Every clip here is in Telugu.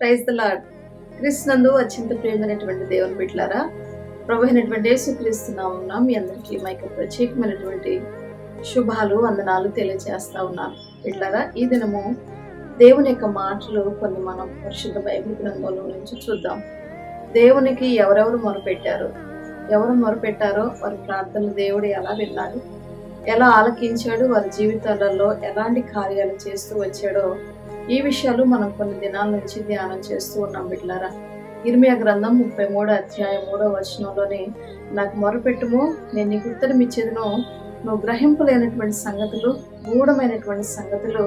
Praise the lord. క్రీస్తునందు అత్యంత ప్రియమైనటువంటి దేవుని బిడ్డలారా, ప్రభు అయినటువంటి యేసుక్రీస్తు నామమున మీ అందరికీ మా యొక్క ప్రత్యేకమైనటువంటి శుభాలు వందనాలు తెలియజేస్తా ఉన్నాను. బిడ్డలారా, ఈ దినము దేవుని యొక్క మాటలు కొన్ని మనం పరిశుద్ధ బైబిల్ గ్రంథంలో నుంచి చూద్దాం. దేవునికి ఎవరెవరు మొరపెట్టారో వారి ప్రార్థనలు దేవుడు ఎలా విన్నాడు, ఎలా ఆలకించాడు, వారి జీవితాలలో ఎలాంటి కార్యాలు చేస్తూ వచ్చాడో ఈ విషయాలు మనం కొన్ని దినాల నుంచి ధ్యానం చేస్తూ ఉన్నాం. బిడ్డలారా, ఇర్మియా గ్రంథం 33వ అధ్యాయం 3వ వచనంలోనే నాకు మొరపెట్టుము, నేను నీకు ఉత్తరం ఇచ్చేదను, నువ్వు గ్రహింపలేనటువంటి సంగతులు, గూఢమైనటువంటి సంగతులు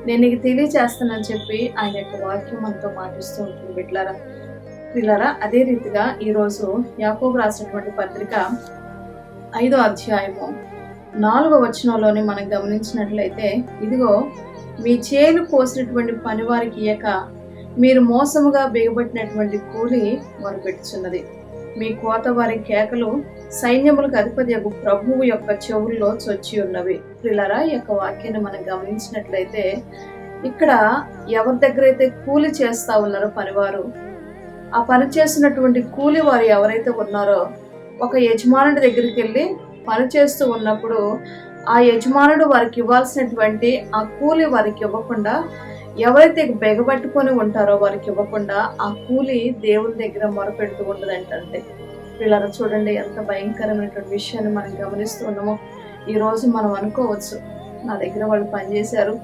నేను నీకు తెలియజేస్తానని చెప్పి ఆయన యొక్క వాక్యం మనతో మాటిస్తూ ఉంటుంది. బిడ్డలారా, అదే రీతిగా ఈరోజు యాకోబు రాసినటువంటి పత్రిక 5వ అధ్యాయము 4వ వచనంలోనే మనం గమనించినట్లయితే, ఇదిగో మీ చేను కోసినటువంటి పని వారికి ఇయ్యక మీరు మోసముగా బిగబట్టినటువంటి కూలి మొరపెట్టుచున్నది. మీ కోత వారి కేకలు సైన్యములకు అధిపతి యొక్క ప్రభువు యొక్క చెవుల్లో చొచ్చి ఉన్నవి. పిల్లరా, ఈ యొక్క వాక్యాన్ని మనం గమనించినట్లయితే ఇక్కడ ఎవరి దగ్గర అయితే కూలి చేస్తా ఉన్నారో పనివారు, ఆ పని చేసినటువంటి కూలి వారు ఎవరైతే ఉన్నారో ఒక యజమానుడి దగ్గరికి వెళ్ళి పని చేస్తూ ఉన్నప్పుడు ఆ యజమానుడు వారికి ఇవ్వాల్సినటువంటి ఆ కూలి వారికి ఇవ్వకుండా, ఎవరైతే బెగబట్టుకొని ఉంటారో వారికి ఇవ్వకుండా ఆ కూలి దేవుని దగ్గర మొరపెడుతూ ఉండదంటే. పిల్లలు చూడండి, ఎంత భయంకరమైనటువంటి విషయాన్ని మనం గమనిస్తూ ఉన్నామో. ఈరోజు మనం అనుకోవచ్చు, నా దగ్గర వాళ్ళు పనిచేశారు,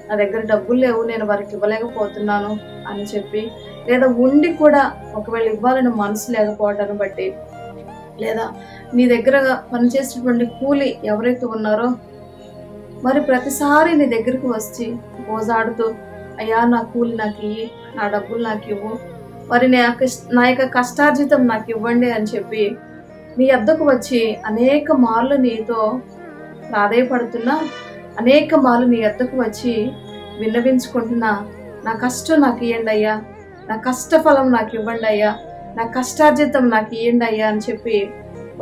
నా దగ్గర డబ్బులు లేవు, నేను వారికి ఇవ్వలేకపోతున్నాను అని చెప్పి, లేదా ఉండి కూడా ఒకవేళ ఇవ్వాలని మనసు లేకపోవటాన్ని బట్టి, లేదా నీ దగ్గర పనిచేసేటువంటి కూలి ఎవరైతే ఉన్నారో మరి ప్రతిసారి నీ దగ్గరికి వచ్చి గోజాడుతూ, అయ్యా నా కూలి నాకు ఇవ్వి, నా డబ్బులు నాకు ఇవ్వు, మరి నా యొక్క కష్టార్జితం నాకు ఇవ్వండి అని చెప్పి నీ వద్దకు వచ్చి అనేక మార్లు నీతో ప్రాధేయపడుతున్నా, అనేక మార్లు నీ వద్దకు వచ్చి విన్నవించుకుంటున్నా, నా కష్టం నాకు ఇవ్వండి అయ్యా, నా కష్టఫలం నాకు ఇవ్వండి అయ్యా, నా కష్టార్జితం నాకు ఇవ్వండి అయ్యా అని చెప్పి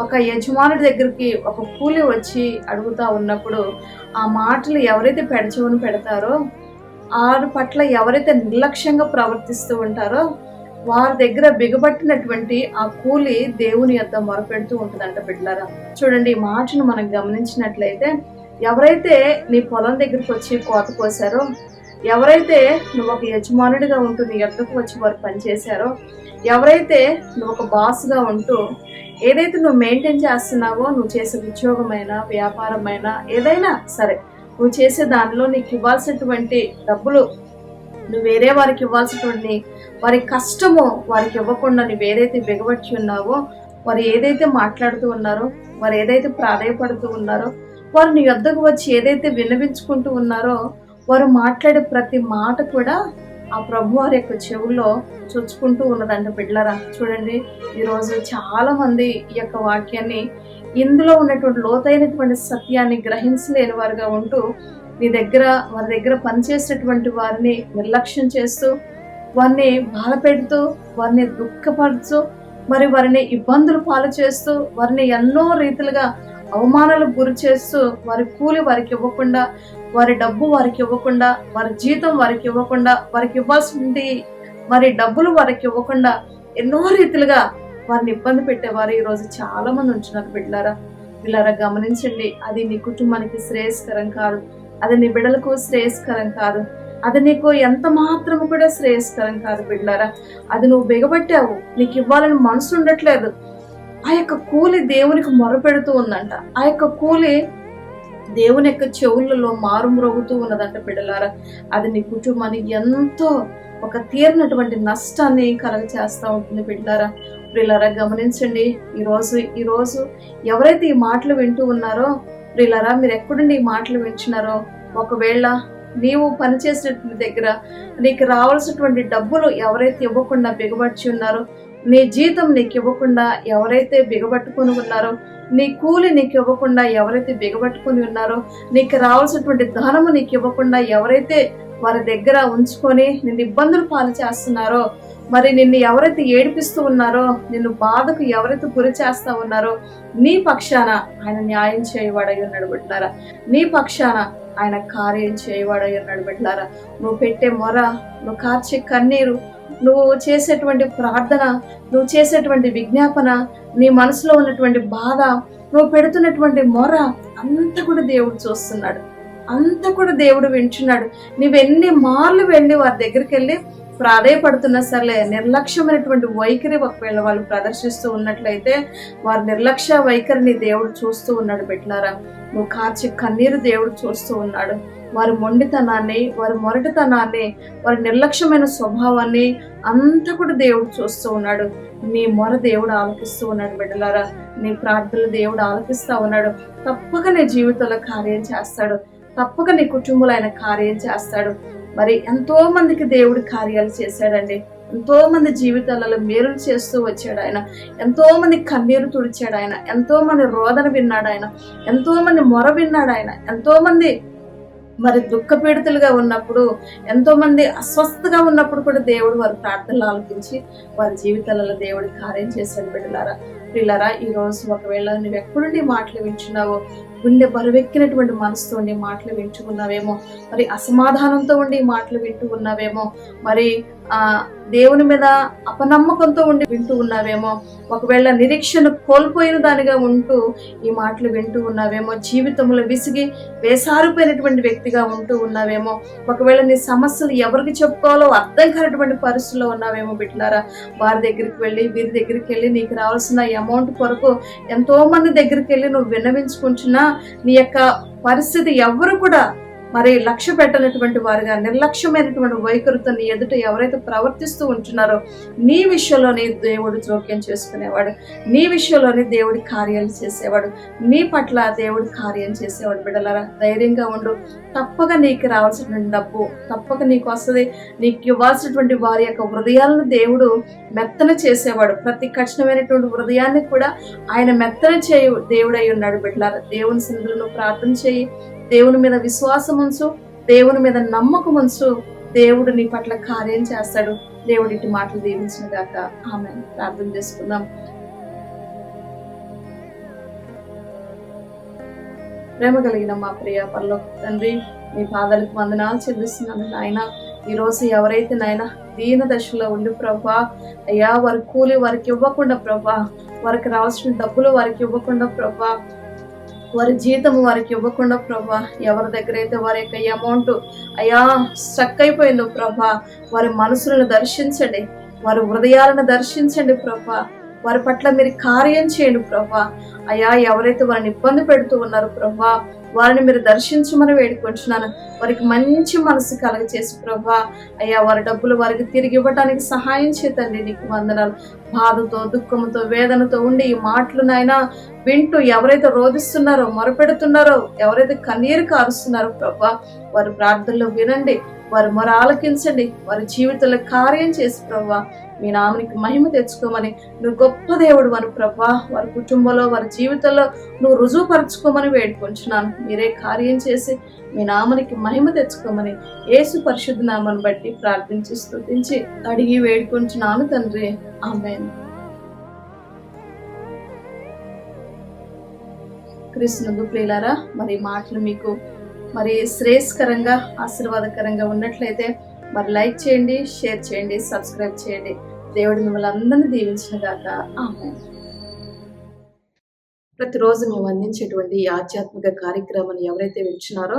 ఒక యజమానుడి దగ్గరికి ఒక కూలి వచ్చి అడుగుతా ఉన్నప్పుడు ఆ మాటలు ఎవరైతే పెడచెవును పెడతారో, వారి పట్ల ఎవరైతే నిర్లక్ష్యంగా ప్రవర్తిస్తూ ఉంటారో వారి దగ్గర బిగబట్టినటువంటి ఆ కూలి దేవుని యొద్ద మొరపెడుతూ ఉంటుందంట. బిడ్డలారా, చూడండి, ఈ మాటను మనం గమనించినట్లయితే, ఎవరైతే నీ పొలం దగ్గరికి వచ్చి కోత కోసారో, ఎవరైతే నువ్వు ఒక యజమానుడిగా ఉంటూ నీ యొద్దకు వచ్చి వారు పనిచేశారో, ఎవరైతే నువ్వు ఒక బాస్గా ఉంటూ ఏదైతే నువ్వు మెయింటైన్ చేస్తున్నావో, నువ్వు చేసే ఉద్యోగమైనా వ్యాపారమైనా ఏదైనా సరే, నువ్వు చేసే దానిలో నీకు ఇవ్వాల్సినటువంటి డబ్బులు నువ్వు వేరే వారికి ఇవ్వాల్సినటువంటి వారి కష్టము వారికి ఇవ్వకుండా నువ్వు ఏదైతే బిగబట్టి ఉన్నావో, వారు ఏదైతే మాట్లాడుతూ ఉన్నారో, వారు ఏదైతే ప్రాధాయపడుతూ ఉన్నారో, వారు నీ వద్దకు వచ్చి ఏదైతే విన్నవించుకుంటూ ఉన్నారో, వారు మాట్లాడే ప్రతి మాట కూడా ఆ ప్రభు వారి యొక్క చెవుల్లో చొచ్చుకుంటూ ఉన్నదంట. బిడ్డలారా, చూడండి, ఈరోజు చాలా మంది ఈ యొక్క వాక్యాన్ని, ఇందులో ఉన్నటువంటి లోతైనటువంటి సత్యాన్ని గ్రహించలేని వారుగా ఉంటూ వారి దగ్గర పనిచేసేటువంటి వారిని నిర్లక్ష్యం చేస్తూ, వారిని బాధ పెడుతూ, వారిని దుఃఖపరుచు, మరి వారిని ఇబ్బందులు పాలు చేస్తూ, వారిని ఎన్నో రీతిలుగా అవమానాలకు గురి చేస్తూ, వారి కూలి వారికి ఇవ్వకుండా, వారి డబ్బు వారికి ఇవ్వకుండా, వారి జీతం వారికి ఇవ్వకుండా, వారికి ఇవ్వాల్సింది మరి డబ్బులు వారికి ఇవ్వకుండా ఎన్నో రీతిలుగా వారిని ఇబ్బంది పెట్టేవారు ఈరోజు చాలా మంది ఉంటున్నారు. బిడ్డలారా, గమనించండి, అది నీ కుటుంబానికి శ్రేయస్కరం కాదు, అది నీ బిడ్డలకు శ్రేయస్కరం కాదు, అది నీకు ఎంత మాత్రం కూడా శ్రేయస్కరం కాదు. బిడ్డలారా, అది నువ్వు బిగబట్టావు, నీకు ఇవ్వాలని మనసు ఉండట్లేదు. ఆ యొక్క కూలి దేవునికి మొరపెడుతూ ఉందంట. ఆ యొక్క కూలి దేవుని యొక్క చెవులలో మారుమ్రోగుతూ ఉన్నదంట. బిడ్డలారా, అది నీ కుటుంబానికి ఎంతో ఒక తీరినటువంటి నష్టాన్ని కలగచేస్తూ ఉంటుంది. బిడ్డలారా, గమనించండి, ఈరోజు ఎవరైతే ఈ మాటలు వింటూ ఉన్నారో, బిడ్డలారా, మీరు ఎక్కడుండి ఈ మాటలు వింటున్నారో, ఒకవేళ నీవు పనిచేసినటువంటి దగ్గర నీకు రావాల్సినటువంటి డబ్బులు ఎవరైతే ఇవ్వకుండా బిగబట్టి ఉన్నారో, నీ జీతం నీకు ఇవ్వకుండా ఎవరైతే బిగబట్టుకుని ఉన్నారో, నీ కూలి నీకు ఇవ్వకుండా ఎవరైతే బిగబట్టుకుని ఉన్నారో, నీకు రావాల్సినటువంటి ధనము నీకు ఇవ్వకుండా ఎవరైతే వారి దగ్గర ఉంచుకొని నిన్ను ఇబ్బందులు పాలు చేస్తున్నారో, మరి నిన్ను ఎవరైతే ఏడిపిస్తూ ఉన్నారో, నిన్ను బాధకు ఎవరైతే గురి చేస్తా ఉన్నారో, నీ పక్షాన ఆయన న్యాయం చేయవాడై ఉన్నాడు. బిడ్డలారా, నీ పక్షాన ఆయన కార్యం చేయవాడై ఉన్నాడు బిడ్డలారా. నువ్వు పెట్టే మొర, నువ్వు కార్చే కన్నీరు, నువ్వు చేసేటువంటి ప్రార్థన, నువ్వు చేసేటువంటి విజ్ఞాపన, నీ మనసులో ఉన్నటువంటి బాధ, నువ్వు పెడుతున్నటువంటి మొర అంతా కూడా దేవుడు చూస్తున్నాడు, అంతా కూడా దేవుడు వింటున్నాడు. నువ్వెన్ని మార్లు వెళ్ళి వారి దగ్గరికి వెళ్ళి ప్రాధేయపడుతున్నా సర్లే, నిర్లక్ష్యమైనటువంటి వైఖరి ఒకవేళ వాళ్ళు ప్రదర్శిస్తూ ఉన్నట్లయితే వారి నిర్లక్ష్య వైఖరిని దేవుడు చూస్తూ ఉన్నాడు బిడ్డలారా. నువ్వు కార్చి కన్నీరు దేవుడు చూస్తూ ఉన్నాడు. వారి మొండితనాన్ని, వారి మొరటితనాన్ని, వారి నిర్లక్ష్యమైన స్వభావాన్ని అంతా కూడా దేవుడు చూస్తూ ఉన్నాడు. నీ మొర దేవుడు ఆలకిస్తూ ఉన్నాడు బిడ్డలారా. నీ ప్రార్థనలు దేవుడు ఆలకిస్తూ ఉన్నాడు. తప్పక నీ జీవితంలో కార్యం చేస్తాడు, తప్పక నీ కుటుంబంలో ఆయన కార్యం చేస్తాడు. మరి ఎంతో మందికి దేవుడు కార్యాలు చేశాడండి. ఎంతో మంది జీవితాలలో మేలులు చేస్తూ వచ్చాడు ఆయన. ఎంతో మంది కన్నీరు తుడిచాడు ఆయన. ఎంతో మంది రోదన విన్నాడు ఆయన. ఎంతో మంది మొర విన్నాడు ఆయన. ఎంతో మంది మరి దుఃఖపీడితులుగా ఉన్నప్పుడు, ఎంతో మంది అస్వస్థగా ఉన్నప్పుడు కూడా దేవుడు వారి ప్రార్థనలు ఆలకించి వారి జీవితాలలో దేవుడు కార్యం చేశాడు బిడ్డలారా. పిల్లరా, ఈ రోజు ఒకవేళ నువ్వు ఎక్కడుండి మాటలు వింటున్నావో, గుండె బరువెక్కినటువంటి మనసుతో ఉండి మాటలు వింటూ ఉన్నావేమో, మరి అసమాధానంతో ఉండి మాటలు వింటూ ఉన్నావేమో, మరి దేవుని మీద అపనమ్మకంతో ఉండి వింటూ ఉన్నావేమో, ఒకవేళ నిరీక్షణ కోల్పోయిన దానిగా ఉంటూ ఈ మాటలు వింటూ ఉన్నావేమో, జీవితంలో విసిగి వేసారిపోయినటువంటి వ్యక్తిగా ఉంటూ ఉన్నావేమో, ఒకవేళ నీ సమస్యలు ఎవరికి చెప్పుకోవాలో అర్థం కానటువంటి పరిస్థితుల్లో ఉన్నావేమో బిడ్డలారా. వారి దగ్గరికి వెళ్ళి, వీరి దగ్గరికి వెళ్ళి నీకు రావాల్సిన అమౌంట్ కొరకు ఎంతో మంది దగ్గరికి వెళ్ళి నువ్వు విన్నవించుకుంటున్నా నీ యొక్క పరిస్థితి ఎవరు కూడా మరి లక్ష్య పెట్టనటువంటి వారుగా, నిర్లక్ష్యమైనటువంటి వైఖరితో నీ ఎదుట ఎవరైతే ప్రవర్తిస్తూ ఉంటున్నారో నీ విషయంలోనే దేవుడు జోక్యం చేసుకునేవాడు, నీ విషయంలోనే దేవుడి కార్యాలు చేసేవాడు, నీ పట్ల దేవుడు కార్యం చేసేవాడు. బిడ్డలారా, ధైర్యంగా ఉండు. తప్పక నీకు రావాల్సినటువంటి డబ్బు తప్పక నీకు వస్తుంది. నీకు ఇవ్వాల్సినటువంటి వారి యొక్క హృదయాలను దేవుడు మెత్తన చేసేవాడు. ప్రతి కఠినమైనటువంటి హృదయాన్ని కూడా ఆయన మెత్తన చేయు దేవుడై ఉన్నాడు. బిడ్డలారా, దేవుని సన్నిధిలో ప్రార్థన చేయి, దేవుని మీద విశ్వాసం ఉంచు, దేవుని మీద నమ్మకం ఉంచు. దేవుడు నీ పట్ల కార్యం చేస్తాడు. దేవుడి ఇటు మాటలు దీవించిన గాక. ఆమేన్. ప్రార్థన చేసుకుందాం. ప్రేమ కలిగిన మా ప్రియ పరలోక తండ్రి, మీ పాదాలకు వందనాలు చెల్లిస్తున్నాను నాయన. ఈరోజు ఎవరైతే నాయన దీన దశలో ఉండి ప్రభా, అయ్యా వారి కూలి వారికి ఇవ్వకుండా ప్రభా, వారికి రావాల్సిన డబ్బులు వారికి ఇవ్వకుండా ప్రభా, వారి జీతము వారికి ఇవ్వకుండా ప్రభా, ఎవరి దగ్గర అయితే వారి యొక్క అమౌంట్ అయ్యా స్ట్రక్ అయిపోయిందో ప్రభా, వారి మనసులను దర్శించండి, వారి హృదయాలను దర్శించండి ప్రభా. వారి పట్ల మీరు కార్యం చేయండి ప్రభా. అయ్యా ఎవరైతే వారిని ఇబ్బంది పెడుతూ ఉన్నారో ప్రభా, వారిని మీరు దర్శించమని వేడుకుంటున్నాను. వారికి మంచి మనసు కలగచేసి ప్రభా, అయ్యా వారి డబ్బులు వారికి తిరిగి ఇవ్వడానికి సహాయం చేతండి. నీకు వందనాలు. బాధతో, దుఃఖంతో, వేదనతో ఉండి ఈ మాటలు నాయనా వింటూ ఎవరైతే రోధిస్తున్నారో, మొరపెడుతున్నారో, ఎవరైతే కన్నీరు కారుస్తున్నారో ప్రభా, వారి ప్రార్థనలో వినండి, వారి మొర ఆలకించండి, వారి జీవితంలో కార్యం చేసి ప్రభా మీ నామనికి మహిమ తెచ్చుకోమని, నువ్వు గొప్ప దేవుడు అని ప్రభా, వారి కుటుంబంలో, వారి జీవితంలో నువ్వు రుజువుపరచుకోమని వేడుకుంటున్నాను. మీరే కార్యం చేసి మీ నామనికి మహిమ తెచ్చుకోమని యేసు పరిశుద్ధ నామాన్ని బట్టి ప్రార్థించి స్తుతించి అడిగి వేడుకుంటున్నాను తండ్రి. ఆమేన్. క్రీస్తునందు ప్రియులారా, మరి మాటలు మీకు మరి శ్రేయస్కరంగా, ఆశీర్వాదకరంగా ఉన్నట్లయితే మరి లైక్ చేయండి, షేర్ చేయండి, సబ్స్క్రైబ్ చేయండి. దేవుడు మిమ్మల్ని అందరినీ దీవించిన గాక. ఆమేన్. ప్రతిరోజు మేము అందించేటువంటి ఈ ఆధ్యాత్మిక కార్యక్రమాన్ని ఎవరైతే వింటున్నారో,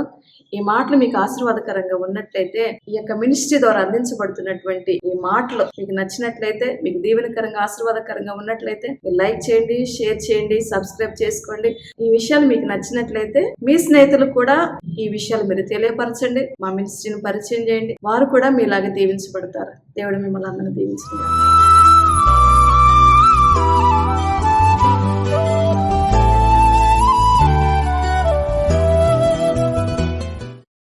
ఈ మాటలు మీకు ఆశీర్వాదకరంగా ఉన్నట్లయితే, ఈ యొక్క మినిస్ట్రీ ద్వారా అందించబడుతున్నటువంటి ఈ మాటలు మీకు నచ్చినట్లయితే, మీకు దీవెనకరంగా, ఆశీర్వాదకరంగా ఉన్నట్లయితే మీరు లైక్ చేయండి, షేర్ చేయండి, సబ్స్క్రైబ్ చేసుకోండి. ఈ విషయాలు మీకు నచ్చినట్లయితే మీ స్నేహితులు కూడా ఈ విషయాలు మీరు తెలియపరచండి, మా మినిస్ట్రీని పరిచయం చేయండి. వారు కూడా మీలాగా దీవించబడతారు. దేవుడు మిమ్మల్ని అందరినీ దీవించండి.